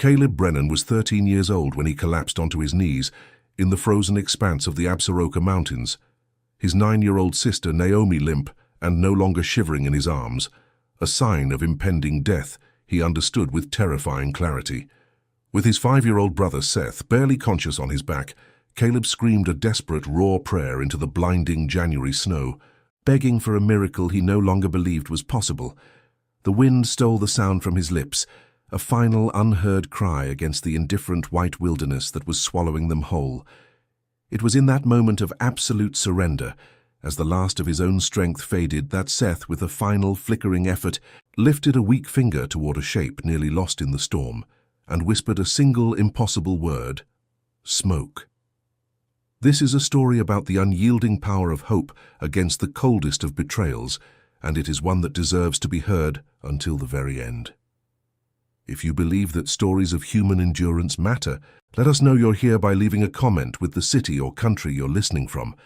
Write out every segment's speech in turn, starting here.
Caleb Brennan was 13 years old when he collapsed onto his knees in the frozen expanse of the Absaroka Mountains, his 9-year-old sister Naomi limp and no longer shivering in his arms, a sign of impending death he understood with terrifying clarity. With his 5-year-old brother Seth barely conscious on his back, Caleb screamed a desperate, raw prayer into the blinding January snow, begging for a miracle he no longer believed was possible. The wind stole the sound from his lips, a final unheard cry against the indifferent white wilderness that was swallowing them whole. It was in that moment of absolute surrender, as the last of his own strength faded, that Seth, with a final flickering effort, lifted a weak finger toward a shape nearly lost in the storm, and whispered a single impossible word: smoke. This is a story about the unyielding power of hope against the coldest of betrayals, and it is one that deserves to be heard until the very end. If you believe that stories of human endurance matter, let us know you're here by leaving a comment with the city or country you're listening from.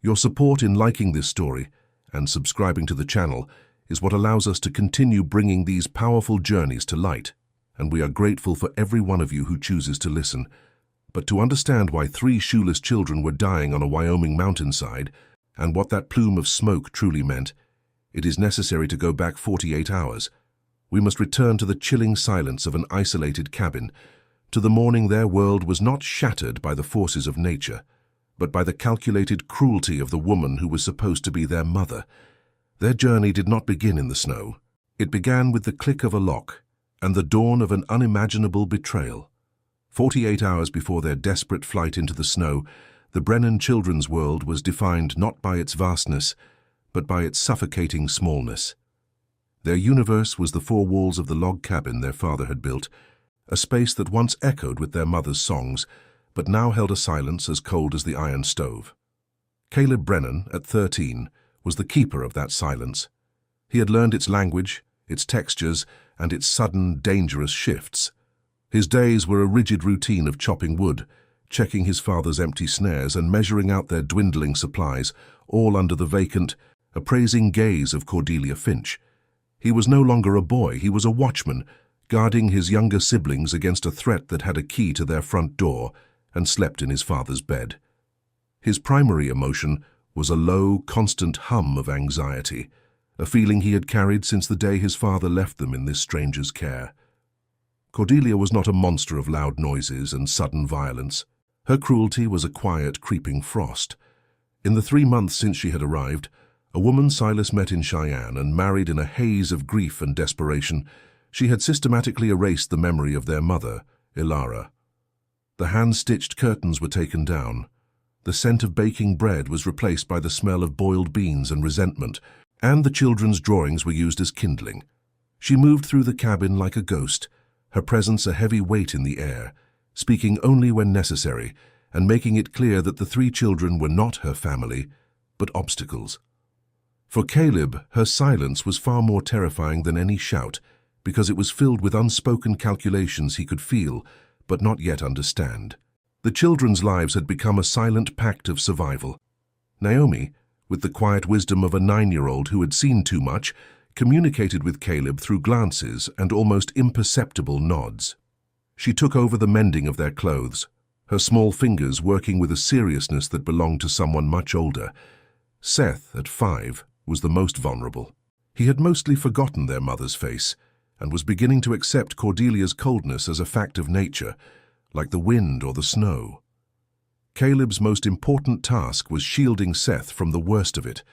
Your support in liking this story and subscribing to the channel is what allows us to continue bringing these powerful journeys to light, and we are grateful for every one of you who chooses to listen. But to understand why 3 shoeless children were dying on a Wyoming mountainside and what that plume of smoke truly meant, it is necessary to go back 48 hours. We must return to the chilling silence of an isolated cabin, to the morning their world was not shattered by the forces of nature, but by the calculated cruelty of the woman who was supposed to be their mother. Their journey did not begin in the snow. It began with the click of a lock and the dawn of an unimaginable betrayal. 48 hours before their desperate flight into the snow, the Brennan children's world was defined not by its vastness, but by its suffocating smallness. Their universe was the 4 walls of the log cabin their father had built, a space that once echoed with their mother's songs, but now held a silence as cold as the iron stove. Caleb Brennan, at 13, was the keeper of that silence. He had learned its language, its textures, and its sudden, dangerous shifts. His days were a rigid routine of chopping wood, checking his father's empty snares and measuring out their dwindling supplies, all under the vacant, appraising gaze of Cordelia Finch. He was no longer a boy, he was a watchman, guarding his younger siblings against a threat that had a key to their front door and slept in his father's bed. His primary emotion was a low, constant hum of anxiety, a feeling he had carried since the day his father left them in this stranger's care. Cordelia was not a monster of loud noises and sudden violence. Her cruelty was a quiet, creeping frost. In the 3 months since she had arrived, a woman Silas met in Cheyenne and married in a haze of grief and desperation, she had systematically erased the memory of their mother, Ilara. The hand-stitched curtains were taken down. The scent of baking bread was replaced by the smell of boiled beans and resentment, and the children's drawings were used as kindling. She moved through the cabin like a ghost, her presence a heavy weight in the air, speaking only when necessary, and making it clear that the 3 children were not her family, but obstacles. For Caleb, her silence was far more terrifying than any shout, because it was filled with unspoken calculations he could feel, but not yet understand. The children's lives had become a silent pact of survival. Naomi, with the quiet wisdom of a 9-year-old who had seen too much, communicated with Caleb through glances and almost imperceptible nods. She took over the mending of their clothes, her small fingers working with a seriousness that belonged to someone much older. Seth, at 5, was the most vulnerable. He had mostly forgotten their mother's face and was beginning to accept Cordelia's coldness as a fact of nature, like the wind or the snow. Caleb's most important task was shielding Seth from the worst of it,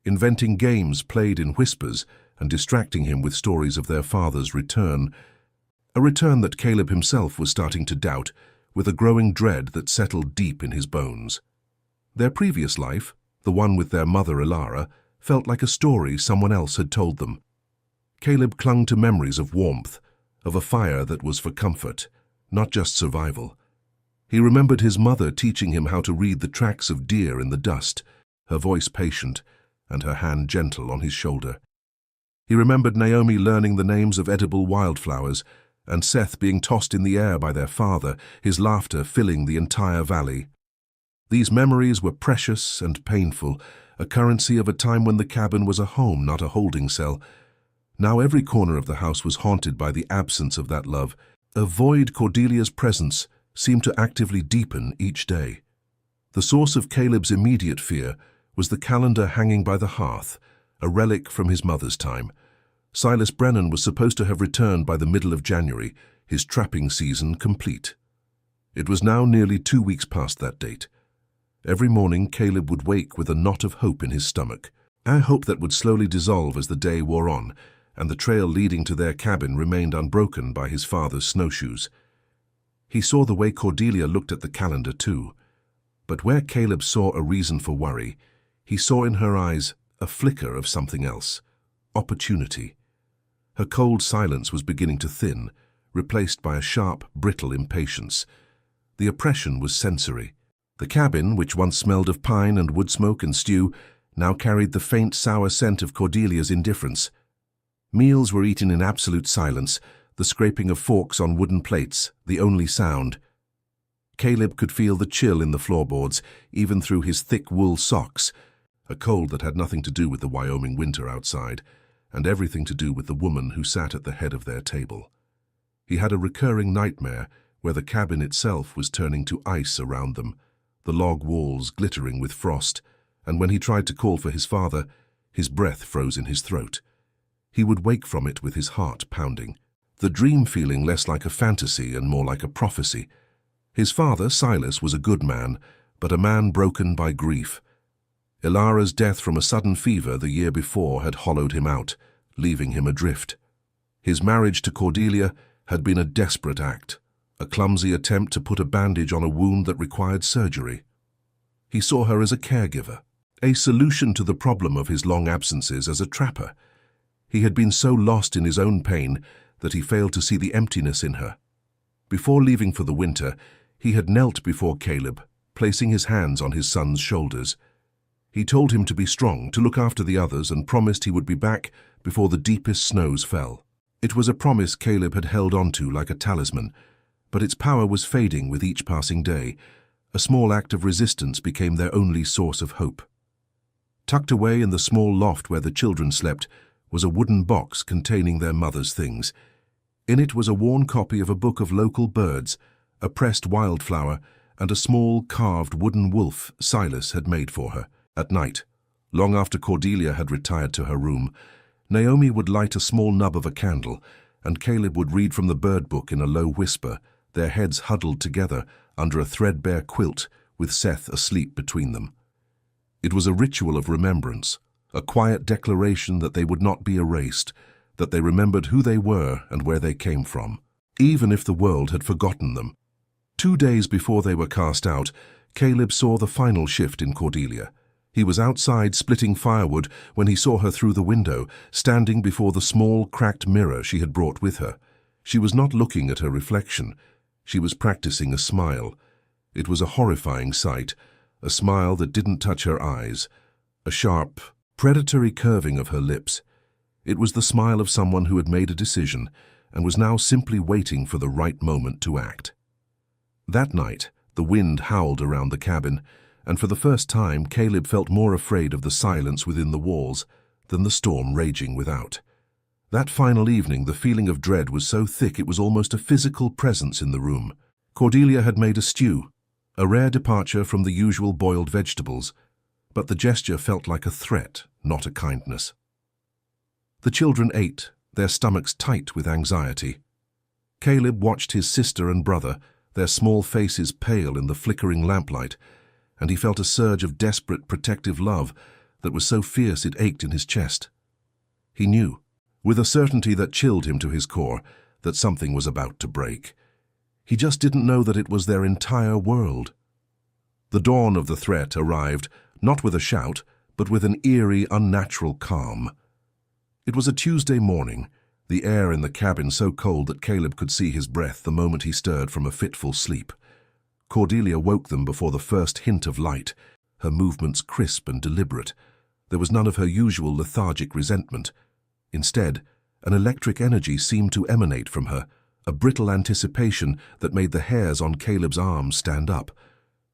inventing games played in whispers and distracting him with stories of their father's return, a return that Caleb himself was starting to doubt, with a growing dread that settled deep in his bones. Their previous life, the one with their mother Ilara, felt like a story someone else had told them. Caleb clung to memories of warmth, of a fire that was for comfort, not just survival. He remembered his mother teaching him how to read the tracks of deer in the dust, her voice patient and her hand gentle on his shoulder. He remembered Naomi learning the names of edible wildflowers, and Seth being tossed in the air by their father, his laughter filling the entire valley. These memories were precious and painful, a currency of a time when the cabin was a home, not a holding cell. Now every corner of the house was haunted by the absence of that love, Avoid Cordelia's presence seemed to actively deepen each day. The source of Caleb's immediate fear was the calendar hanging by the hearth, a relic from his mother's time. Silas Brennan was supposed to have returned by the middle of January, his trapping season complete. It was now nearly 2 weeks past that date. Every morning Caleb would wake with a knot of hope in his stomach, a hope that would slowly dissolve as the day wore on, and the trail leading to their cabin remained unbroken by his father's snowshoes. He saw the way Cordelia looked at the calendar too, but where Caleb saw a reason for worry, he saw in her eyes a flicker of something else, opportunity. Her cold silence was beginning to thin, replaced by a sharp, brittle impatience. The oppression was sensory. The cabin, which once smelled of pine and wood smoke and stew, now carried the faint, sour scent of Cordelia's indifference. Meals were eaten in absolute silence, the scraping of forks on wooden plates, the only sound. Caleb could feel the chill in the floorboards, even through his thick wool socks, a cold that had nothing to do with the Wyoming winter outside, and everything to do with the woman who sat at the head of their table. He had a recurring nightmare where the cabin itself was turning to ice around them, the log walls glittering with frost, and when he tried to call for his father, his breath froze in his throat. He would wake from it with his heart pounding, the dream feeling less like a fantasy and more like a prophecy. His father, Silas, was a good man, but a man broken by grief. Ilara's death from a sudden fever the year before had hollowed him out, leaving him adrift. His marriage to Cordelia had been a desperate act, a clumsy attempt to put a bandage on a wound that required surgery. He saw her as a caregiver, a solution to the problem of his long absences as a trapper. He had been so lost in his own pain that he failed to see the emptiness in her. Before leaving for the winter, he had knelt before Caleb, placing his hands on his son's shoulders. He told him to be strong, to look after the others, and promised he would be back before the deepest snows fell. It was a promise Caleb had held onto like a talisman, but its power was fading with each passing day. A small act of resistance became their only source of hope. Tucked away in the small loft where the children slept was a wooden box containing their mother's things. In it was a worn copy of a book of local birds, a pressed wildflower, and a small carved wooden wolf Silas had made for her. At night, long after Cordelia had retired to her room, Naomi would light a small nub of a candle, and Caleb would read from the bird book in a low whisper, their heads huddled together under a threadbare quilt with Seth asleep between them. It was a ritual of remembrance, a quiet declaration that they would not be erased, that they remembered who they were and where they came from, even if the world had forgotten them. 2 days before they were cast out, Caleb saw the final shift in Cordelia. He was outside splitting firewood when he saw her through the window, standing before the small, cracked mirror she had brought with her. She was not looking at her reflection. She was practicing a smile. It was a horrifying sight, a smile that didn't touch her eyes, a sharp, predatory curving of her lips. It was the smile of someone who had made a decision and was now simply waiting for the right moment to act. That night, the wind howled around the cabin, and for the first time Caleb felt more afraid of the silence within the walls than the storm raging without. That final evening, the feeling of dread was so thick it was almost a physical presence in the room. Cordelia had made a stew, a rare departure from the usual boiled vegetables, but the gesture felt like a threat, not a kindness. The children ate, their stomachs tight with anxiety. Caleb watched his sister and brother, their small faces pale in the flickering lamplight, and he felt a surge of desperate protective love that was so fierce it ached in his chest. He knew, with a certainty that chilled him to his core, that something was about to break. He just didn't know that it was their entire world. The dawn of the threat arrived, not with a shout, but with an eerie, unnatural calm. It was a Tuesday morning, the air in the cabin so cold that Caleb could see his breath the moment he stirred from a fitful sleep. Cordelia woke them before the first hint of light, her movements crisp and deliberate. There was none of her usual lethargic resentment. Instead, an electric energy seemed to emanate from her, a brittle anticipation that made the hairs on Caleb's arms stand up.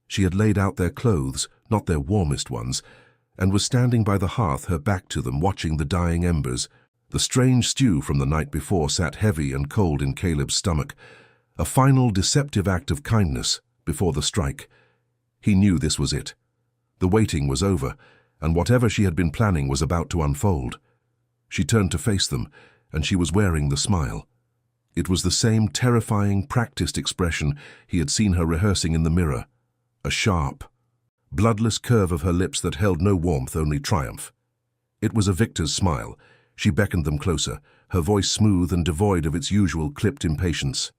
She had laid out their clothes, not their warmest ones, and was standing by the hearth, her back to them, watching the dying embers. The strange stew from the night before sat heavy and cold in Caleb's stomach, but the A final deceptive act of kindness before the strike. He knew this was it. The waiting was over, and whatever she had been planning was about to unfold. She turned to face them, and she was wearing the smile. It was the same terrifying, practiced expression he had seen her rehearsing in the mirror. A sharp, bloodless curve of her lips that held no warmth, only triumph. It was a victor's smile. She beckoned them closer, her voice smooth and devoid of its usual clipped impatience.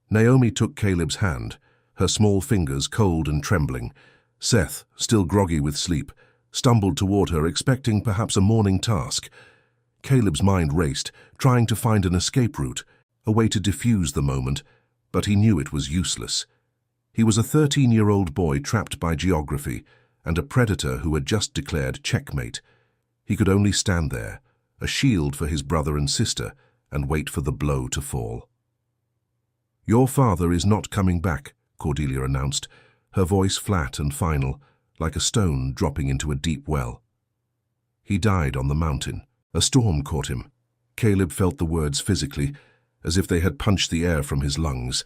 Naomi took Caleb's hand, her small fingers cold and trembling. Seth, still groggy with sleep, stumbled toward her, expecting perhaps a morning task. Caleb's mind raced, trying to find an escape route, a way to diffuse the moment, but he knew it was useless. He was a 13-year-old boy trapped by geography, and a predator who had just declared checkmate. He could only stand there, a shield for his brother and sister, and wait for the blow to fall. "Your father is not coming back," Cordelia announced, her voice flat and final, like a stone dropping into a deep well. "He died on the mountain. A storm caught him." Caleb felt the words physically, as if they had punched the air from his lungs.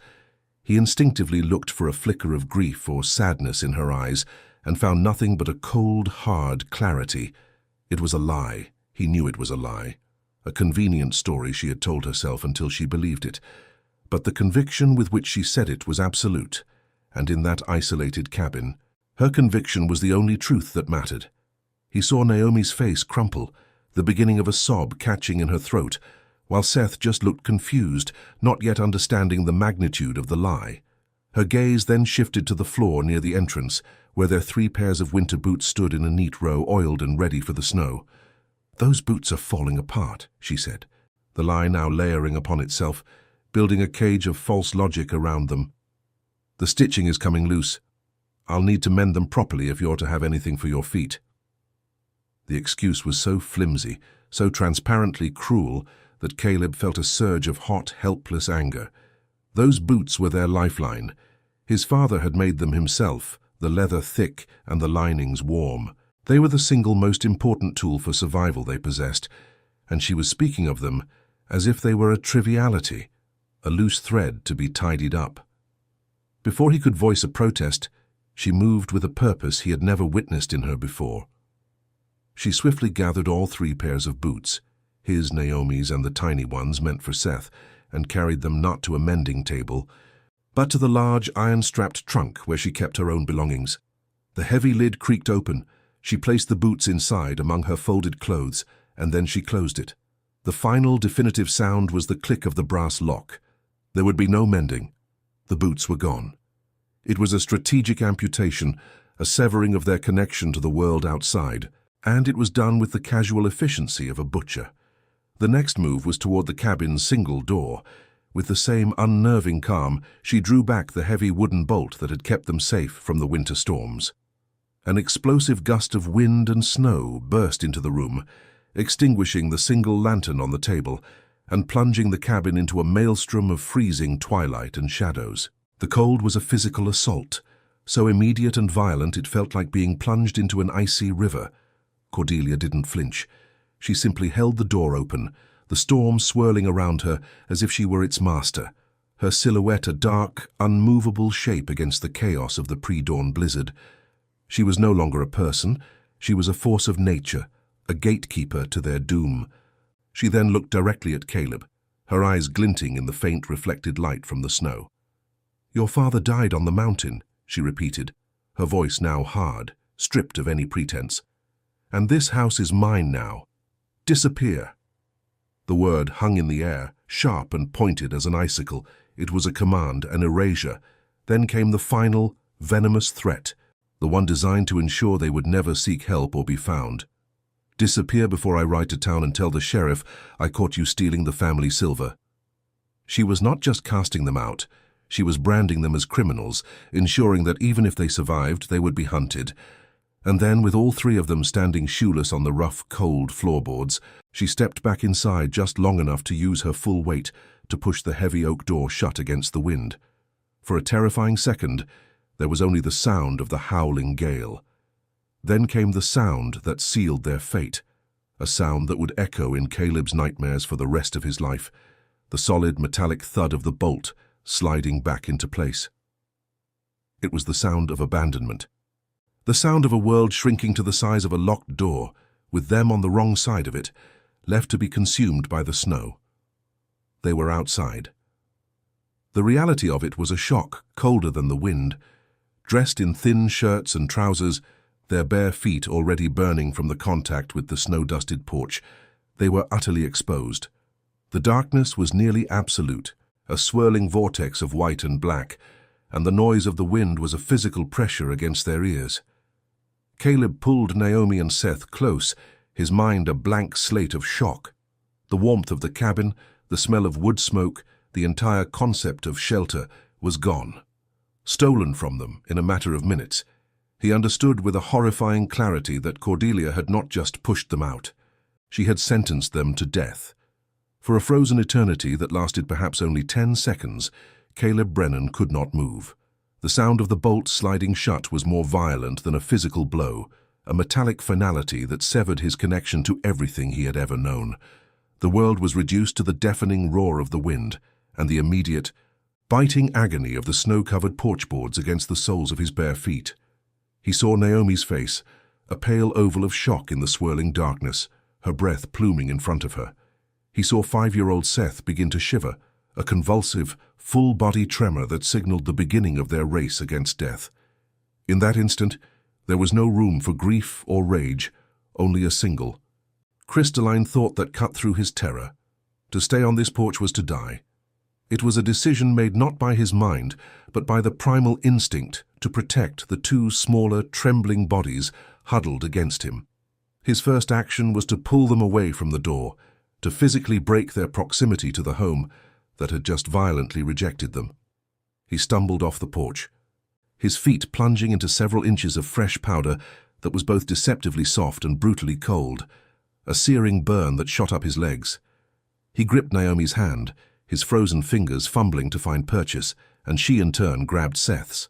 He instinctively looked for a flicker of grief or sadness in her eyes, and found nothing but a cold, hard clarity. It was a lie. He knew it was a lie. A convenient story she had told herself until she believed it. But the conviction with which she said it was absolute, and in that isolated cabin, her conviction was the only truth that mattered. He saw Naomi's face crumple, the beginning of a sob catching in her throat, while Seth just looked confused, not yet understanding the magnitude of the lie. Her gaze then shifted to the floor near the entrance, where their 3 pairs of winter boots stood in a neat row, oiled and ready for the snow. "Those boots are falling apart," she said, the lie now layering upon itself, building a cage of false logic around them. "The stitching is coming loose. I'll need to mend them properly if you're to have anything for your feet." The excuse was so flimsy, so transparently cruel, that Caleb felt a surge of hot, helpless anger. Those boots were their lifeline. His father had made them himself, the leather thick and the linings warm. They were the single most important tool for survival they possessed, and she was speaking of them as if they were a triviality, a loose thread to be tidied up. Before he could voice a protest, she moved with a purpose he had never witnessed in her before. She swiftly gathered all 3 pairs of boots, his, Naomi's, and the tiny ones meant for Seth, and carried them not to a mending table, but to the large iron-strapped trunk where she kept her own belongings. The heavy lid creaked open. She placed the boots inside among her folded clothes, and then she closed it. The final definitive sound was the click of the brass lock. There would be no mending. The boots were gone. It was a strategic amputation, a severing of their connection to the world outside, and it was done with the casual efficiency of a butcher. The next move was toward the cabin's single door. With the same unnerving calm, she drew back the heavy wooden bolt that had kept them safe from the winter storms. An explosive gust of wind and snow burst into the room, extinguishing the single lantern on the table and plunging the cabin into a maelstrom of freezing twilight and shadows. The cold was a physical assault, so immediate and violent it felt like being plunged into an icy river. Cordelia didn't flinch. She simply held the door open, the storm swirling around her as if she were its master, her silhouette a dark, unmovable shape against the chaos of the pre-dawn blizzard. She was no longer a person. She was a force of nature, a gatekeeper to their doom. She then looked directly at Caleb, her eyes glinting in the faint reflected light from the snow. "Your father died on the mountain," she repeated, her voice now hard, stripped of any pretense. "And this house is mine now. Disappear." The word hung in the air, sharp and pointed as an icicle. It was a command, an erasure. Then came the final, venomous threat, the one designed to ensure they would never seek help or be found. "Disappear before I ride to town and tell the sheriff I caught you stealing the family silver." She was not just casting them out. She was branding them as criminals, ensuring that even if they survived, they would be hunted. And then, with all 3 of them standing shoeless on the rough, cold floorboards, she stepped back inside just long enough to use her full weight to push the heavy oak door shut against the wind. For a terrifying second, there was only the sound of the howling gale. Then came the sound that sealed their fate, a sound that would echo in Caleb's nightmares for the rest of his life, the solid metallic thud of the bolt sliding back into place. It was the sound of abandonment. The sound of a world shrinking to the size of a locked door, with them on the wrong side of it, left to be consumed by the snow. They were outside. The reality of it was a shock, colder than the wind. Dressed in thin shirts and trousers, their bare feet already burning from the contact with the snow-dusted porch, they were utterly exposed. The darkness was nearly absolute, a swirling vortex of white and black, and the noise of the wind was a physical pressure against their ears. Caleb pulled Naomi and Seth close, his mind a blank slate of shock. The warmth of the cabin, the smell of wood smoke, the entire concept of shelter was gone. Stolen from them in a matter of minutes. He understood with a horrifying clarity that Cordelia had not just pushed them out. She had sentenced them to death. For a frozen eternity that lasted perhaps only 10 seconds, Caleb Brennan could not move. The sound of the bolt sliding shut was more violent than a physical blow, a metallic finality that severed his connection to everything he had ever known. The world was reduced to the deafening roar of the wind and the immediate, biting agony of the snow-covered porch boards against the soles of his bare feet. He saw Naomi's face, a pale oval of shock in the swirling darkness, her breath pluming in front of her. He saw 5-year-old Seth begin to shiver, a convulsive, full-body tremor that signaled the beginning of their race against death. In that instant, there was no room for grief or rage, only a single, crystalline thought that cut through his terror. To stay on this porch was to die. It was a decision made not by his mind, but by the primal instinct to protect the two smaller, trembling bodies huddled against him. His first action was to pull them away from the door, to physically break their proximity to the home that had just violently rejected them. He stumbled off the porch, his feet plunging into several inches of fresh powder that was both deceptively soft and brutally cold, a searing burn that shot up his legs. He gripped Naomi's hand, his frozen fingers fumbling to find purchase, and she in turn grabbed Seth's.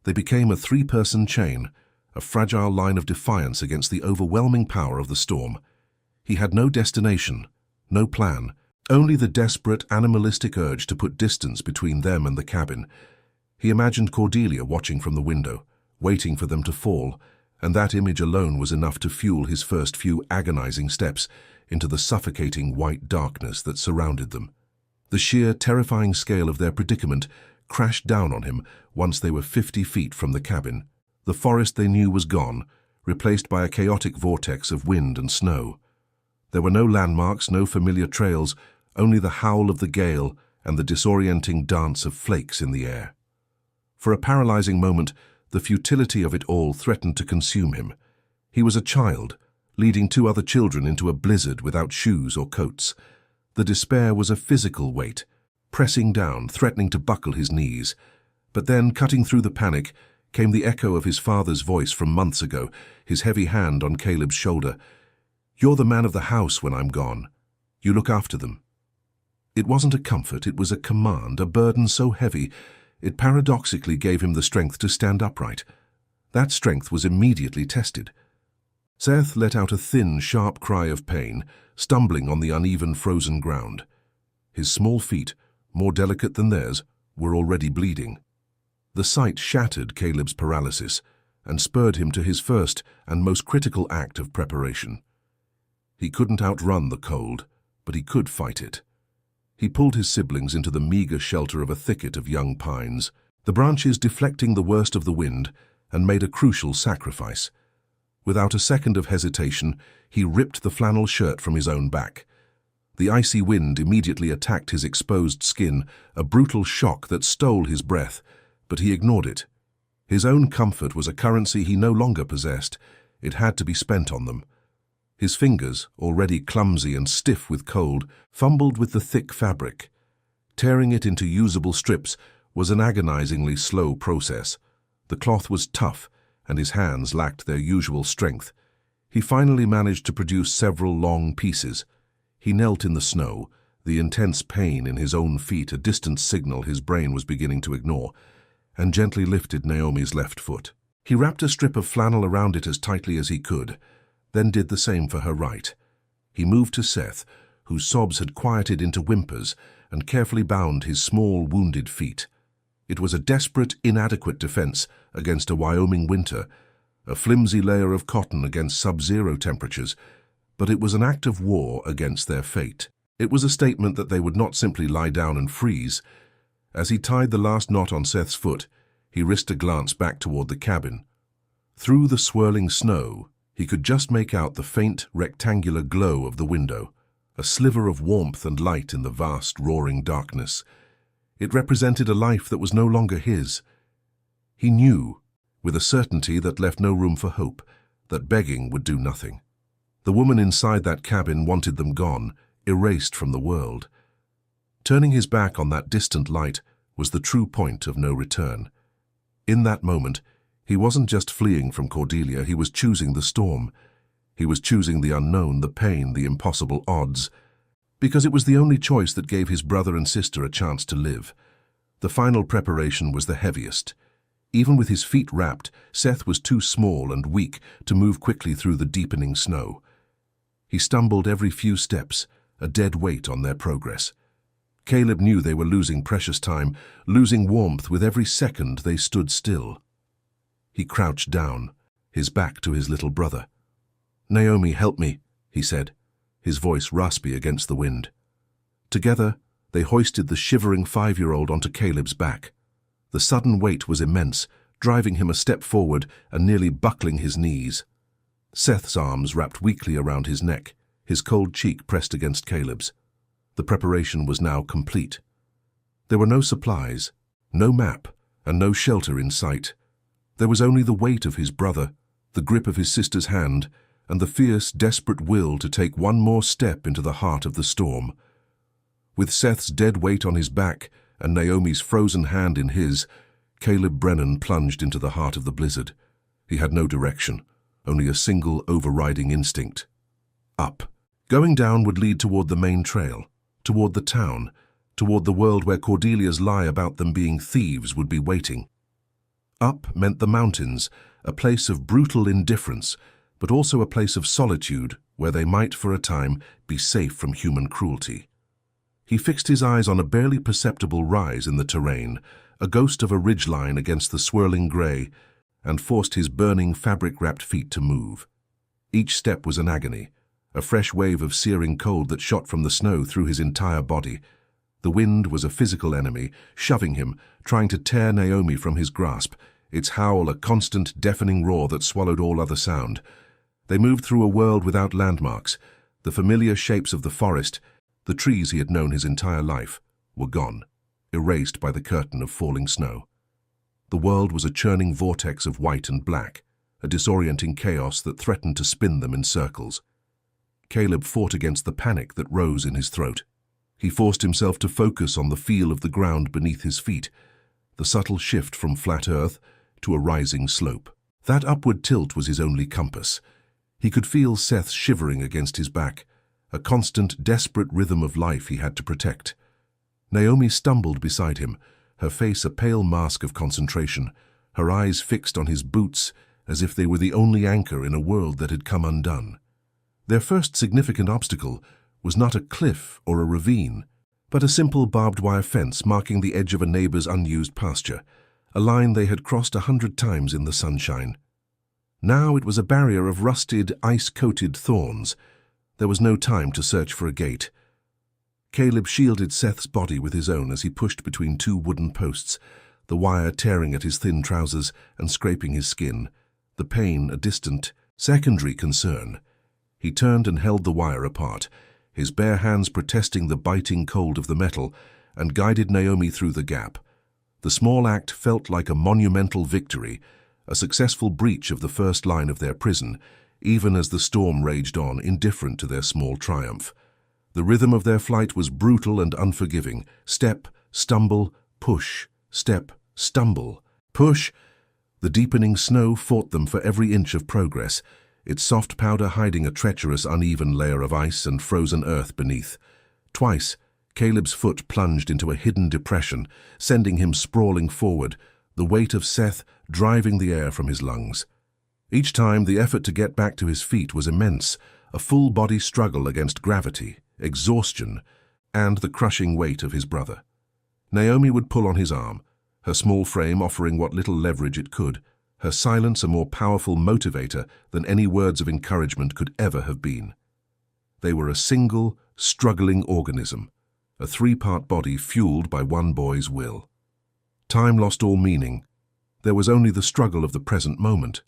They became a 3-person chain, a fragile line of defiance against the overwhelming power of the storm. He had no destination, no plan, only the desperate, animalistic urge to put distance between them and the cabin. He imagined Cordelia watching from the window, waiting for them to fall, and that image alone was enough to fuel his first few agonizing steps into the suffocating white darkness that surrounded them. The sheer, terrifying scale of their predicament crashed down on him once they were 50 feet from the cabin. The forest they knew was gone, replaced by a chaotic vortex of wind and snow. There were no landmarks, no familiar trails, only the howl of the gale and the disorienting dance of flakes in the air. For a paralyzing moment, the futility of it all threatened to consume him. He was a child, leading 2 other children into a blizzard without shoes or coats. The despair was a physical weight, pressing down, threatening to buckle his knees. But then, cutting through the panic, came the echo of his father's voice from months ago, his heavy hand on Caleb's shoulder. "You're the man of the house when I'm gone. You look after them." It wasn't a comfort, it was a command, a burden so heavy, it paradoxically gave him the strength to stand upright. That strength was immediately tested. Seth let out a thin, sharp cry of pain, stumbling on the uneven, frozen ground. His small feet, more delicate than theirs, were already bleeding. The sight shattered Caleb's paralysis and spurred him to his first and most critical act of preparation. He couldn't outrun the cold, but he could fight it. He pulled his siblings into the meager shelter of a thicket of young pines, the branches deflecting the worst of the wind, and made a crucial sacrifice. Without a second of hesitation, he ripped the flannel shirt from his own back. The icy wind immediately attacked his exposed skin, a brutal shock that stole his breath, but he ignored it. His own comfort was a currency he no longer possessed. It had to be spent on them. His fingers, already clumsy and stiff with cold, fumbled with the thick fabric. Tearing it into usable strips was an agonizingly slow process. The cloth was tough, and his hands lacked their usual strength. He finally managed to produce several long pieces. He knelt in the snow, the intense pain in his own feet a distant signal his brain was beginning to ignore, and gently lifted Naomi's left foot. He wrapped a strip of flannel around it as tightly as he could, then did the same for her right. He moved to Seth, whose sobs had quieted into whimpers, and carefully bound his small, wounded feet. It was a desperate, inadequate defense against a Wyoming winter, a flimsy layer of cotton against sub-zero temperatures, but it was an act of war against their fate. It was a statement that they would not simply lie down and freeze. As he tied the last knot on Seth's foot, he risked a glance back toward the cabin. Through the swirling snow, he could just make out the faint, rectangular glow of the window, a sliver of warmth and light in the vast, roaring darkness. It represented a life that was no longer his. He knew, with a certainty that left no room for hope, that begging would do nothing. The woman inside that cabin wanted them gone, erased from the world. Turning his back on that distant light was the true point of no return. In that moment, he wasn't just fleeing from Cordelia, he was choosing the storm. He was choosing the unknown, the pain, the impossible odds, because it was the only choice that gave his brother and sister a chance to live. The final preparation was the heaviest. Even with his feet wrapped, Seth was too small and weak to move quickly through the deepening snow. He stumbled every few steps, a dead weight on their progress. Caleb knew they were losing precious time, losing warmth with every second they stood still. He crouched down, his back to his little brother. "Naomi, help me," he said, his voice raspy against the wind. Together, they hoisted the shivering 5-year-old onto Caleb's back. The sudden weight was immense, driving him a step forward and nearly buckling his knees. Seth's arms wrapped weakly around his neck, his cold cheek pressed against Caleb's. The preparation was now complete. There were no supplies, no map, and no shelter in sight. There was only the weight of his brother, the grip of his sister's hand, and the fierce, desperate will to take one more step into the heart of the storm. With Seth's dead weight on his back and Naomi's frozen hand in his, Caleb Brennan plunged into the heart of the blizzard. He had no direction, only a single overriding instinct. Up. Going down would lead toward the main trail, toward the town, toward the world where Cordelia's lie about them being thieves would be waiting. Up meant the mountains, a place of brutal indifference, but also a place of solitude where they might, for a time, be safe from human cruelty. He fixed his eyes on a barely perceptible rise in the terrain, a ghost of a ridgeline against the swirling gray, and forced his burning, fabric-wrapped feet to move. Each step was an agony, a fresh wave of searing cold that shot from the snow through his entire body. The wind was a physical enemy, shoving him, trying to tear Naomi from his grasp, its howl a constant, deafening roar that swallowed all other sound. They moved through a world without landmarks. The familiar shapes of the forest, the trees he had known his entire life, were gone, erased by the curtain of falling snow. The world was a churning vortex of white and black, a disorienting chaos that threatened to spin them in circles. Caleb fought against the panic that rose in his throat. He forced himself to focus on the feel of the ground beneath his feet, the subtle shift from flat earth to a rising slope. That upward tilt was his only compass. He could feel Seth shivering against his back, a constant, desperate rhythm of life he had to protect. Naomi stumbled beside him, her face a pale mask of concentration, her eyes fixed on his boots as if they were the only anchor in a world that had come undone. Their first significant obstacle was not a cliff or a ravine, but a simple barbed wire fence marking the edge of a neighbor's unused pasture, a line they had crossed 100 times in the sunshine. Now it was a barrier of rusted, ice-coated thorns. There was no time to search for a gate. Caleb shielded Seth's body with his own as he pushed between two wooden posts, the wire tearing at his thin trousers and scraping his skin, the pain a distant, secondary concern. He turned and held the wire apart, his bare hands protesting the biting cold of the metal, and guided Naomi through the gap. The small act felt like a monumental victory, a successful breach of the first line of their prison, even as the storm raged on, indifferent to their small triumph. The rhythm of their flight was brutal and unforgiving. Step, stumble, push, step, stumble, push. The deepening snow fought them for every inch of progress, its soft powder hiding a treacherous, uneven layer of ice and frozen earth beneath. Twice, Caleb's foot plunged into a hidden depression, sending him sprawling forward, the weight of Seth driving the air from his lungs. Each time, the effort to get back to his feet was immense, a full-body struggle against gravity, exhaustion, and the crushing weight of his brother. Naomi would pull on his arm, her small frame offering what little leverage it could, her silence a more powerful motivator than any words of encouragement could ever have been. They were a single, struggling organism, a three-part body fueled by one boy's will. Time lost all meaning. There was only the struggle of the present moment.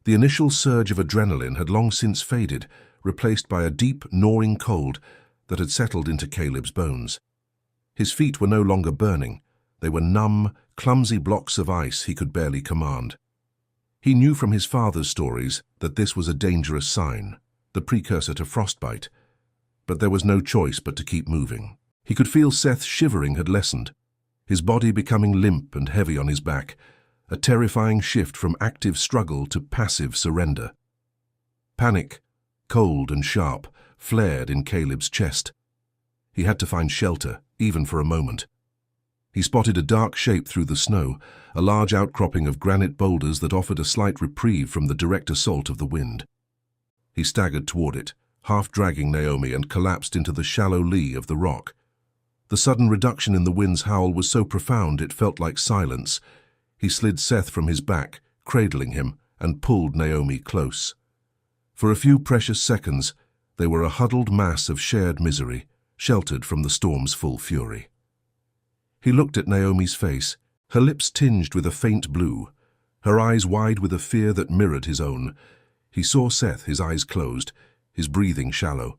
The initial surge of adrenaline had long since faded, replaced by a deep, gnawing cold that had settled into Caleb's bones. His feet were no longer burning. They were numb, clumsy blocks of ice he could barely command. He knew from his father's stories that this was a dangerous sign, the precursor to frostbite. But there was no choice but to keep moving. He could feel Seth's shivering had lessened, his body becoming limp and heavy on his back, a terrifying shift from active struggle to passive surrender. Panic, cold and sharp, flared in Caleb's chest. He had to find shelter, even for a moment. He spotted a dark shape through the snow, a large outcropping of granite boulders that offered a slight reprieve from the direct assault of the wind. He staggered toward it, half dragging Naomi, and collapsed into the shallow lee of the rock. The sudden reduction in the wind's howl was so profound it felt like silence. He slid Seth from his back, cradling him, and pulled Naomi close. For a few precious seconds, they were a huddled mass of shared misery, sheltered from the storm's full fury. He looked at Naomi's face, her lips tinged with a faint blue, her eyes wide with a fear that mirrored his own. He saw Seth, his eyes closed, his breathing shallow.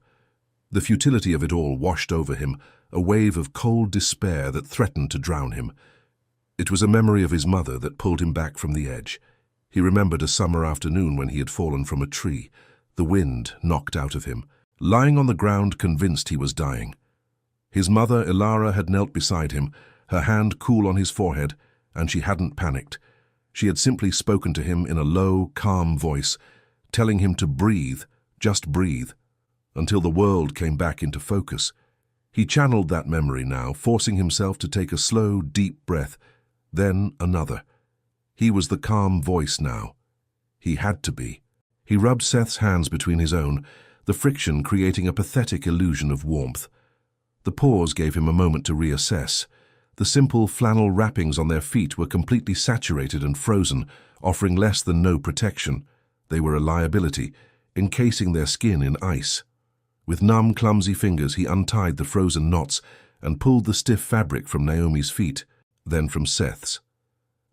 The futility of it all washed over him, a wave of cold despair that threatened to drown him. It was a memory of his mother that pulled him back from the edge. He remembered a summer afternoon when he had fallen from a tree, the wind knocked out of him, lying on the ground convinced he was dying. His mother, Ilara, had knelt beside him, her hand cool on his forehead, and she hadn't panicked. She had simply spoken to him in a low, calm voice, telling him to breathe, just breathe, until the world came back into focus. He channeled that memory now, forcing himself to take a slow, deep breath, then another. He was the calm voice now. He had to be. He rubbed Seth's hands between his own, the friction creating a pathetic illusion of warmth. The pause gave him a moment to reassess. The simple flannel wrappings on their feet were completely saturated and frozen, offering less than no protection. They were a liability, encasing their skin in ice. With numb, clumsy fingers, he untied the frozen knots and pulled the stiff fabric from Naomi's feet, then from Seth's.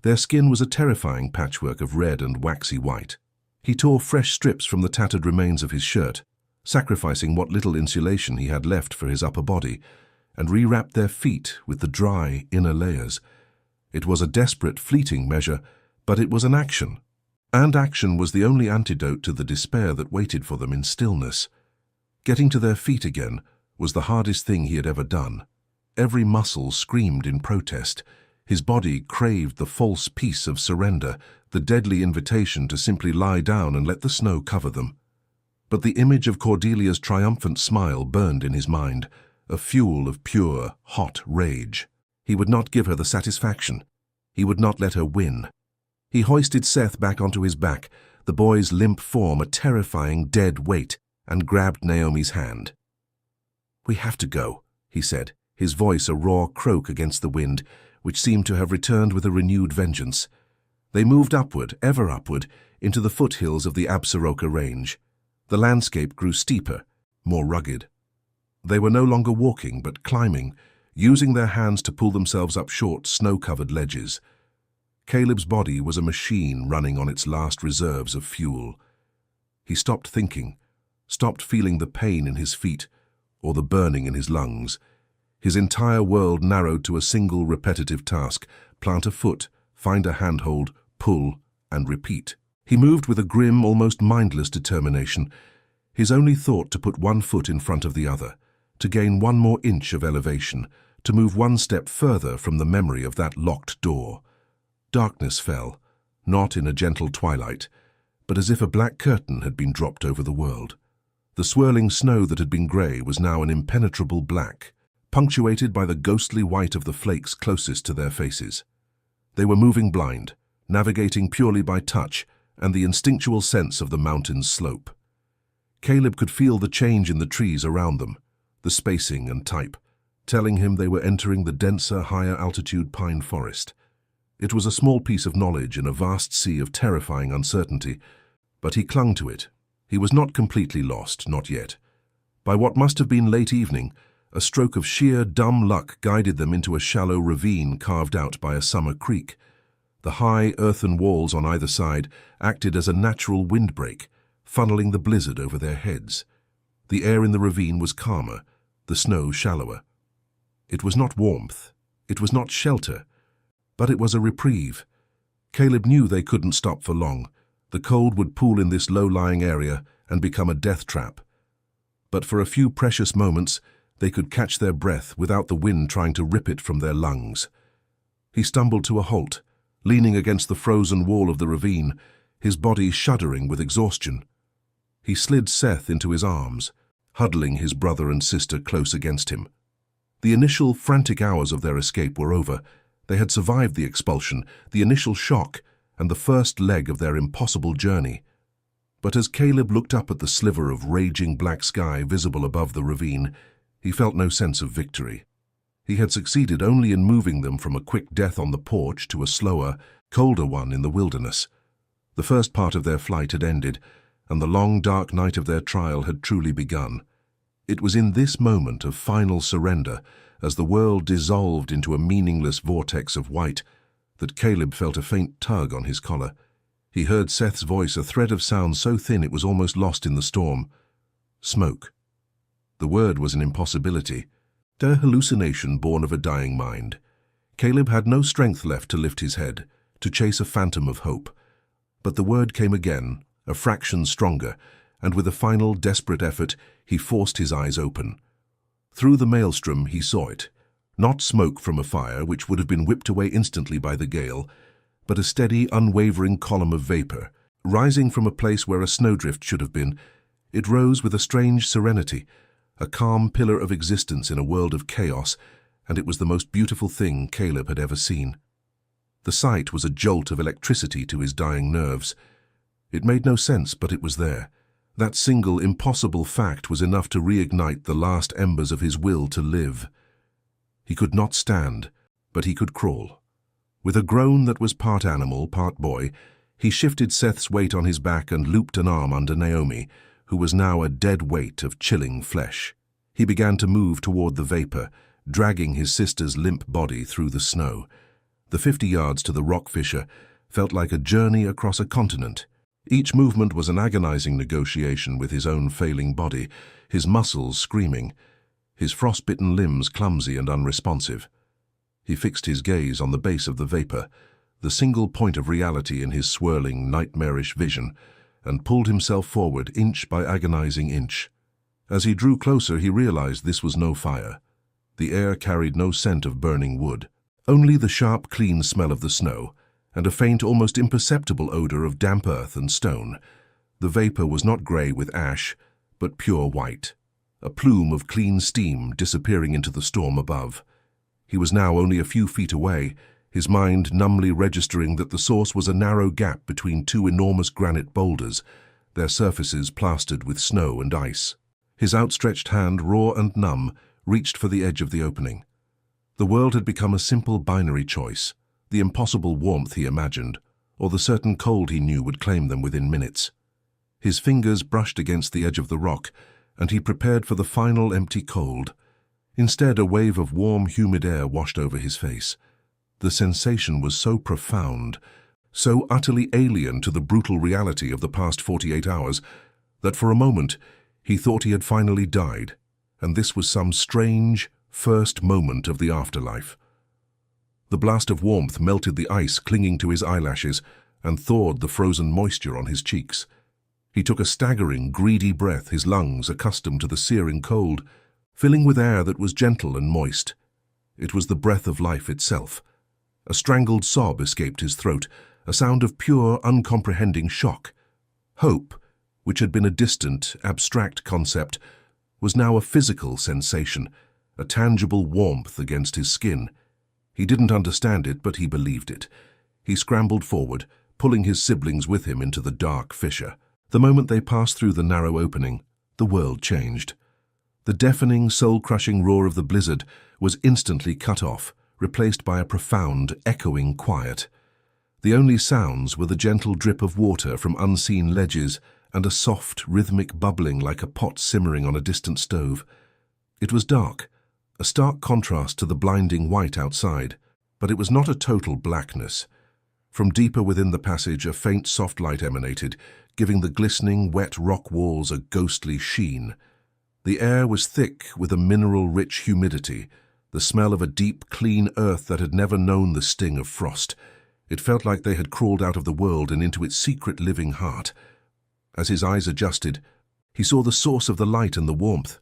Their skin was a terrifying patchwork of red and waxy white. He tore fresh strips from the tattered remains of his shirt, sacrificing what little insulation he had left for his upper body, and rewrapped their feet with the dry inner layers. It was a desperate, fleeting measure, but it was an action. And action was the only antidote to the despair that waited for them in stillness. Getting to their feet again was the hardest thing he had ever done. Every muscle screamed in protest. His body craved the false peace of surrender, the deadly invitation to simply lie down and let the snow cover them. But the image of Cordelia's triumphant smile burned in his mind, a fuel of pure, hot rage. He would not give her the satisfaction. He would not let her win. He hoisted Seth back onto his back, the boy's limp form a terrifying dead weight, and grabbed Naomi's hand. "We have to go," he said, his voice a raw croak against the wind, which seemed to have returned with a renewed vengeance. They moved upward, ever upward, into the foothills of the Absaroka range. The landscape grew steeper, more rugged. They were no longer walking, but climbing, using their hands to pull themselves up short, snow-covered ledges. Caleb's body was a machine running on its last reserves of fuel. He stopped thinking, stopped feeling the pain in his feet or the burning in his lungs. His entire world narrowed to a single repetitive task: plant a foot, find a handhold, pull, and repeat. He moved with a grim, almost mindless determination, his only thought to put one foot in front of the other, to gain one more inch of elevation, to move one step further from the memory of that locked door. Darkness fell, not in a gentle twilight, but as if a black curtain had been dropped over the world. The swirling snow that had been grey was now an impenetrable black, punctuated by the ghostly white of the flakes closest to their faces. They were moving blind, navigating purely by touch and the instinctual sense of the mountain's slope. Caleb could feel the change in the trees around them. the spacing and type, telling him they were entering the denser, higher-altitude pine forest. It was a small piece of knowledge in a vast sea of terrifying uncertainty, but he clung to it. He was not completely lost, not yet. By what must have been late evening, a stroke of sheer dumb luck guided them into a shallow ravine carved out by a summer creek. The high earthen walls on either side acted as a natural windbreak, funneling the blizzard over their heads. The air in the ravine was calmer, the snow shallower. It was not warmth, it was not shelter, but it was a reprieve. Caleb knew they couldn't stop for long. The cold would pool in this low-lying area and become a death trap. But for a few precious moments, they could catch their breath without the wind trying to rip it from their lungs. He stumbled to a halt, leaning against the frozen wall of the ravine, his body shuddering with exhaustion. He slid Seth into his arms, huddling his brother and sister close against him. The initial frantic hours of their escape were over. They had survived the expulsion, the initial shock, and the first leg of their impossible journey. But as Caleb looked up at the sliver of raging black sky visible above the ravine, he felt no sense of victory. He had succeeded only in moving them from a quick death on the porch to a slower, colder one in the wilderness. The first part of their flight had ended, and the long, dark night of their trial had truly begun. It was in this moment of final surrender, as the world dissolved into a meaningless vortex of white, that Caleb felt a faint tug on his collar. He heard Seth's voice, a thread of sound so thin it was almost lost in the storm. Smoke. The word was an impossibility, a hallucination born of a dying mind. Caleb had no strength left to lift his head, to chase a phantom of hope. But the word came again, a fraction stronger, and with a final desperate effort, he forced his eyes open. Through the maelstrom he saw it, not smoke from a fire which would have been whipped away instantly by the gale, but a steady, unwavering column of vapor, rising from a place where a snowdrift should have been. It rose with a strange serenity, a calm pillar of existence in a world of chaos, and it was the most beautiful thing Caleb had ever seen. The sight was a jolt of electricity to his dying nerves. It made no sense, but it was there. That single, impossible fact was enough to reignite the last embers of his will to live. He could not stand, but he could crawl. With a groan that was part animal, part boy, he shifted Seth's weight on his back and looped an arm under Naomi, who was now a dead weight of chilling flesh. He began to move toward the vapor, dragging his sister's limp body through the snow. The 50 yards to the rock fissure felt like a journey across a continent. Each movement was an agonizing negotiation with his own failing body, his muscles screaming, his frostbitten limbs clumsy and unresponsive. He fixed his gaze on the base of the vapor, the single point of reality in his swirling, nightmarish vision, and pulled himself forward inch by agonizing inch. As he drew closer, he realized this was no fire. The air carried no scent of burning wood, only the sharp, clean smell of the snow, and a faint, almost imperceptible odor of damp earth and stone. The vapor was not gray with ash, but pure white, a plume of clean steam disappearing into the storm above. He was now only a few feet away, his mind numbly registering that the source was a narrow gap between two enormous granite boulders, their surfaces plastered with snow and ice. His outstretched hand, raw and numb, reached for the edge of the opening. The world had become a simple binary choice, the impossible warmth he imagined, or the certain cold he knew would claim them within minutes. His fingers brushed against the edge of the rock, and he prepared for the final empty cold. Instead, a wave of warm, humid air washed over his face. The sensation was so profound, so utterly alien to the brutal reality of the past 48 hours, that for a moment he thought he had finally died, and this was some strange, first moment of the afterlife. The blast of warmth melted the ice clinging to his eyelashes and thawed the frozen moisture on his cheeks. He took a staggering, greedy breath, his lungs accustomed to the searing cold, filling with air that was gentle and moist. It was the breath of life itself. A strangled sob escaped his throat, a sound of pure, uncomprehending shock. Hope, which had been a distant, abstract concept, was now a physical sensation, a tangible warmth against his skin. He didn't understand it, but he believed it. He scrambled forward, pulling his siblings with him into the dark fissure. The moment they passed through the narrow opening, the world changed. The deafening, soul-crushing roar of the blizzard was instantly cut off, replaced by a profound, echoing quiet. The only sounds were the gentle drip of water from unseen ledges and a soft, rhythmic bubbling like a pot simmering on a distant stove. It was dark, a stark contrast to the blinding white outside, but it was not a total blackness. From deeper within the passage, a faint, soft light emanated, giving the glistening, wet rock walls a ghostly sheen. The air was thick with a mineral-rich humidity, the smell of a deep, clean earth that had never known the sting of frost. It felt like they had crawled out of the world and into its secret living heart. As his eyes adjusted, he saw the source of the light and the warmth.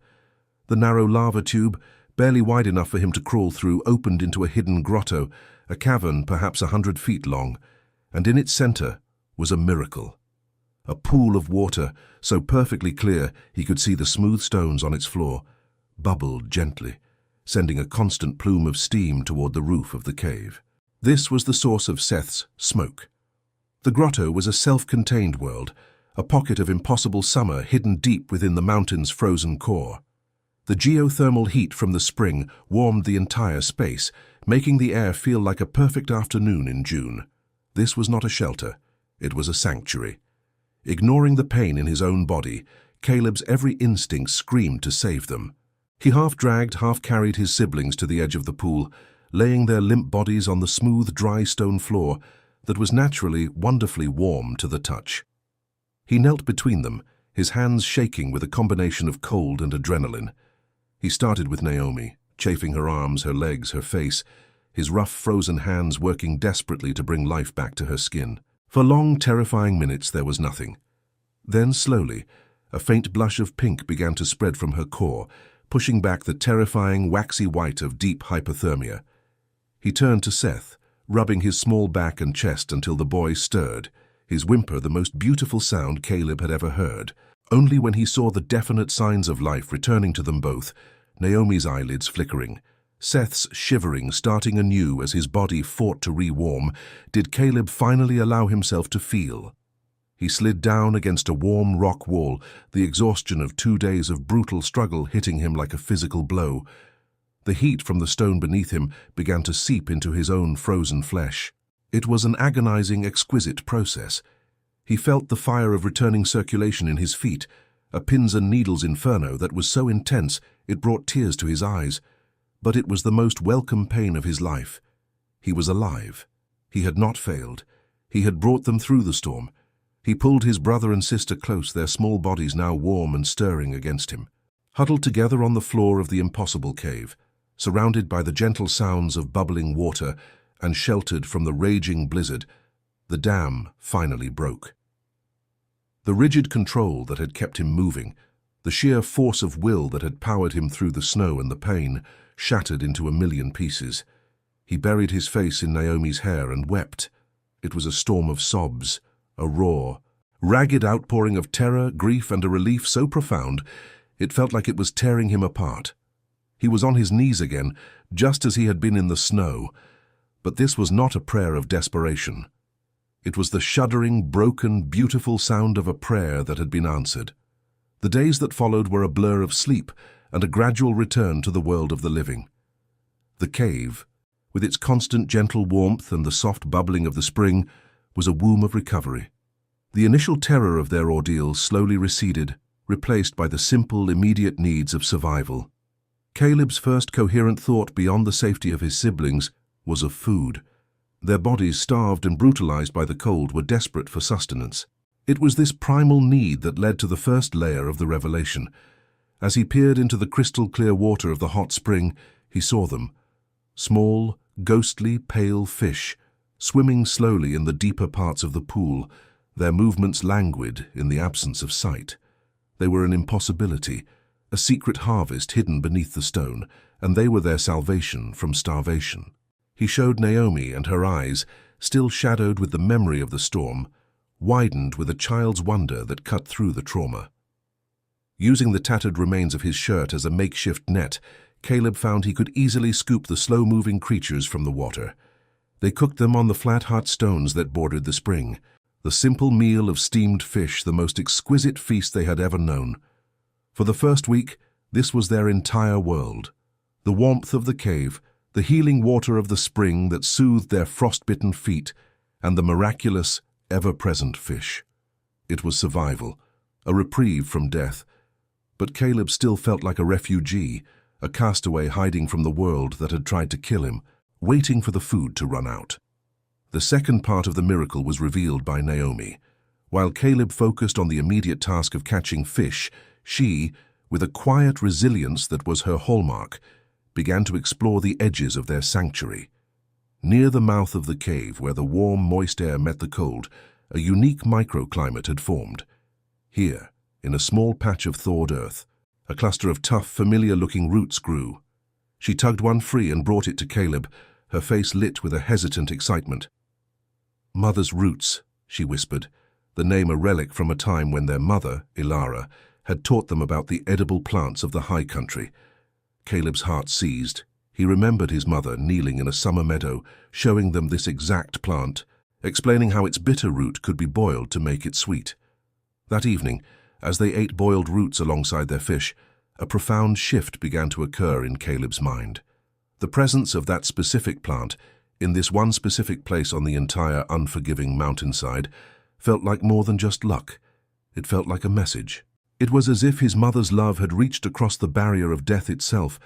The narrow lava tube, barely wide enough for him to crawl through, opened into a hidden grotto, a cavern perhaps 100 feet long, and in its center was a miracle. A pool of water, so perfectly clear he could see the smooth stones on its floor, bubbled gently, sending a constant plume of steam toward the roof of the cave. This was the source of Seth's smoke. The grotto was a self-contained world, a pocket of impossible summer hidden deep within the mountain's frozen core. The geothermal heat from the spring warmed the entire space, making the air feel like a perfect afternoon in June. This was not a shelter, it was a sanctuary. Ignoring the pain in his own body, Caleb's every instinct screamed to save them. He half-dragged, half-carried his siblings to the edge of the pool, laying their limp bodies on the smooth, dry stone floor that was naturally wonderfully warm to the touch. He knelt between them, his hands shaking with a combination of cold and adrenaline. He started with Naomi, chafing her arms, her legs, her face, his rough, frozen hands working desperately to bring life back to her skin. For long, terrifying minutes there was nothing. Then, slowly, a faint blush of pink began to spread from her core, pushing back the terrifying, waxy white of deep hypothermia. He turned to Seth, rubbing his small back and chest until the boy stirred, his whimper the most beautiful sound Caleb had ever heard. Only when he saw the definite signs of life returning to them both, Naomi's eyelids flickering, Seth's shivering starting anew as his body fought to re-warm, did Caleb finally allow himself to feel. He slid down against a warm rock wall, the exhaustion of 2 days of brutal struggle hitting him like a physical blow. The heat from the stone beneath him began to seep into his own frozen flesh. It was an agonizing, exquisite process. He felt the fire of returning circulation in his feet, a pins and needles inferno that was so intense it brought tears to his eyes. But it was the most welcome pain of his life. He was alive. He had not failed. He had brought them through the storm. He pulled his brother and sister close, their small bodies now warm and stirring against him. Huddled together on the floor of the impossible cave, surrounded by the gentle sounds of bubbling water and sheltered from the raging blizzard, the dam finally broke. The rigid control that had kept him moving, the sheer force of will that had powered him through the snow and the pain, shattered into a million pieces. He buried his face in Naomi's hair and wept. It was a storm of sobs, a roar, ragged outpouring of terror, grief, and a relief so profound it felt like it was tearing him apart. He was on his knees again, just as he had been in the snow, but this was not a prayer of desperation. It was the shuddering, broken, beautiful sound of a prayer that had been answered. The days that followed were a blur of sleep and a gradual return to the world of the living. The cave, with its constant gentle warmth and the soft bubbling of the spring, was a womb of recovery. The initial terror of their ordeal slowly receded, replaced by the simple, immediate needs of survival. Caleb's first coherent thought beyond the safety of his siblings was of food. Their bodies, starved and brutalized by the cold, were desperate for sustenance. It was this primal need that led to the first layer of the revelation. As he peered into the crystal-clear water of the hot spring, he saw them. Small, ghostly, pale fish, swimming slowly in the deeper parts of the pool, their movements languid in the absence of sight. They were an impossibility, a secret harvest hidden beneath the stone, and they were their salvation from starvation. He showed Naomi, and her eyes, still shadowed with the memory of the storm, widened with a child's wonder that cut through the trauma. Using the tattered remains of his shirt as a makeshift net, Caleb found he could easily scoop the slow-moving creatures from the water. They cooked them on the flat hot stones that bordered the spring, the simple meal of steamed fish, the most exquisite feast they had ever known. For the first week, This was their entire world. The warmth of the cave, the healing water of the spring that soothed their frost-bitten feet, and the miraculous, ever-present fish. It was survival, a reprieve from death. But Caleb still felt like a refugee, a castaway hiding from the world that had tried to kill him, waiting for the food to run out. The second part of the miracle was revealed by Naomi. While Caleb focused on the immediate task of catching fish, she, with a quiet resilience that was her hallmark, began to explore the edges of their sanctuary. Near the mouth of the cave, where the warm, moist air met the cold, a unique microclimate had formed. Here, in a small patch of thawed earth, a cluster of tough, familiar-looking roots grew. She tugged one free and brought it to Caleb, her face lit with a hesitant excitement. "Mother's roots," she whispered, the name a relic from a time when their mother, Ilara, had taught them about the edible plants of the high country. Caleb's heart seized. He remembered his mother kneeling in a summer meadow, showing them this exact plant, explaining how its bitter root could be boiled to make it sweet. That evening, as they ate boiled roots alongside their fish, a profound shift began to occur in Caleb's mind. The presence of that specific plant, in this one specific place on the entire unforgiving mountainside, felt like more than just luck. It felt like a message. It was as if his mother's love had reached across the barrier of death itself,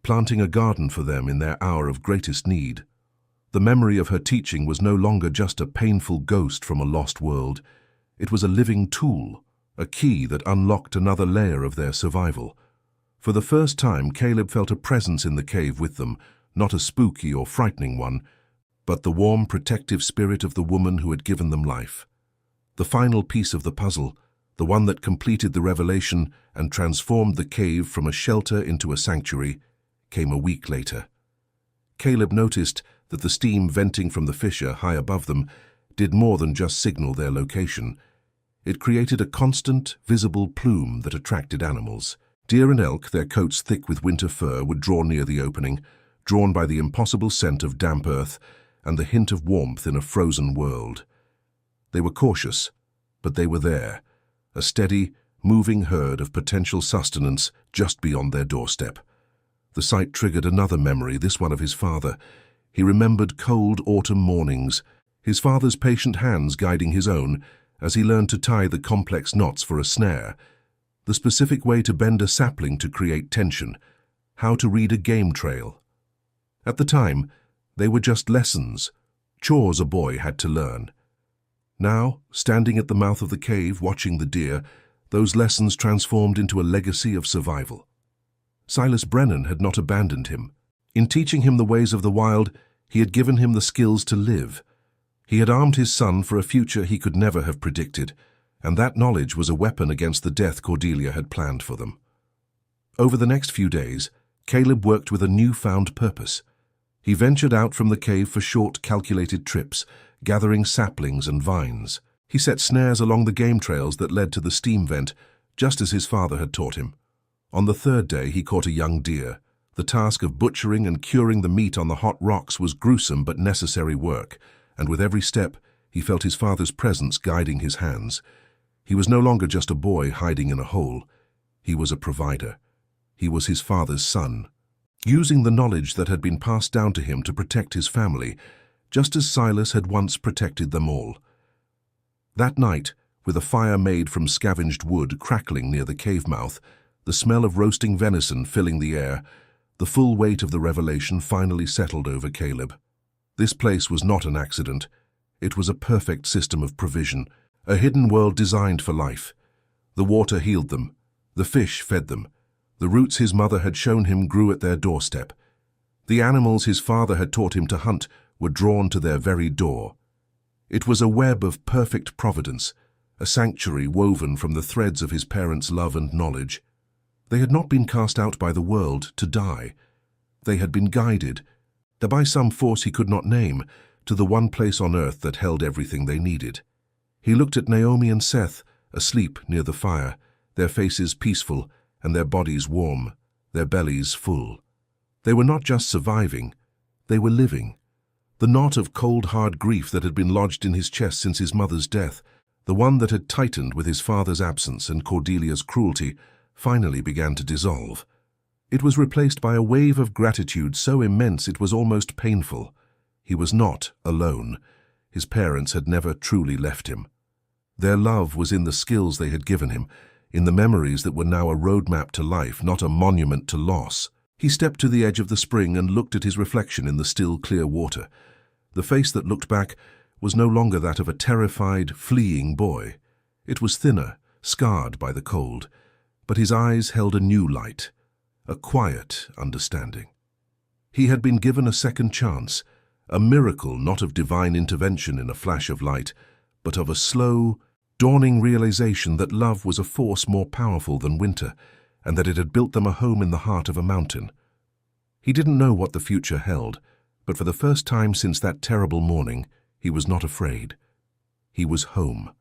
planting a garden for them in their hour of greatest need. The memory of her teaching was no longer just a painful ghost from a lost world. It was a living tool, a key that unlocked another layer of their survival. For the first time, Caleb felt a presence in the cave with them, not a spooky or frightening one, but the warm, protective spirit of the woman who had given them life. The final piece of the puzzle, the one that completed the revelation and transformed the cave from a shelter into a sanctuary, came a week later. Caleb noticed that the steam venting from the fissure high above them did more than just signal their location. It created a constant, visible plume that attracted animals. Deer and elk, their coats thick with winter fur, would draw near the opening, drawn by the impossible scent of damp earth and the hint of warmth in a frozen world. They were cautious, but they were there, a steady, moving herd of potential sustenance just beyond their doorstep. The sight triggered another memory, this one of his father. He remembered cold autumn mornings, his father's patient hands guiding his own as he learned to tie the complex knots for a snare, the specific way to bend a sapling to create tension, how to read a game trail. At the time, they were just lessons, chores a boy had to learn. Now, standing at the mouth of the cave watching the deer, those lessons transformed into a legacy of survival. Silas Brennan had not abandoned him. In teaching him the ways of the wild, he had given him the skills to live. He had armed his son for a future he could never have predicted, and that knowledge was a weapon against the death Cordelia had planned for them. Over the next few days, Caleb worked with a newfound purpose. He ventured out from the cave for short, calculated trips, gathering saplings and vines. He set snares along the game trails that led to the steam vent, just as his father had taught him. On the third day, he caught a young deer. The task of butchering and curing the meat on the hot rocks was gruesome but necessary work, and with every step, he felt his father's presence guiding his hands. He was no longer just a boy hiding in a hole. He was a provider. He was his father's son, using the knowledge that had been passed down to him to protect his family, just as Silas had once protected them all. That night, with a fire made from scavenged wood crackling near the cave mouth, the smell of roasting venison filling the air, the full weight of the revelation finally settled over Caleb. This place was not an accident. It was a perfect system of provision, a hidden world designed for life. The water healed them. The fish fed them. The roots his mother had shown him grew at their doorstep. The animals his father had taught him to hunt were drawn to their very door. It was a web of perfect providence, a sanctuary woven from the threads of his parents' love and knowledge. They had not been cast out by the world to die. They had been guided, by some force he could not name, to the one place on earth that held everything they needed. He looked at Naomi and Seth, asleep near the fire, their faces peaceful and their bodies warm, their bellies full. They were not just surviving, they were living. The knot of cold, hard grief that had been lodged in his chest since his mother's death, the one that had tightened with his father's absence and Cordelia's cruelty, finally began to dissolve. It was replaced by a wave of gratitude so immense it was almost painful. He was not alone. His parents had never truly left him. Their love was in the skills they had given him, in the memories that were now a roadmap to life, not a monument to loss. He stepped to the edge of the spring and looked at his reflection in the still, clear water. The face that looked back was no longer that of a terrified, fleeing boy. It was thinner, scarred by the cold, but his eyes held a new light, a quiet understanding. He had been given a second chance, a miracle not of divine intervention in a flash of light, but of a slow, dawning realization that love was a force more powerful than winter, and that it had built them a home in the heart of a mountain. He didn't know what the future held, but for the first time since that terrible morning, he was not afraid. He was home.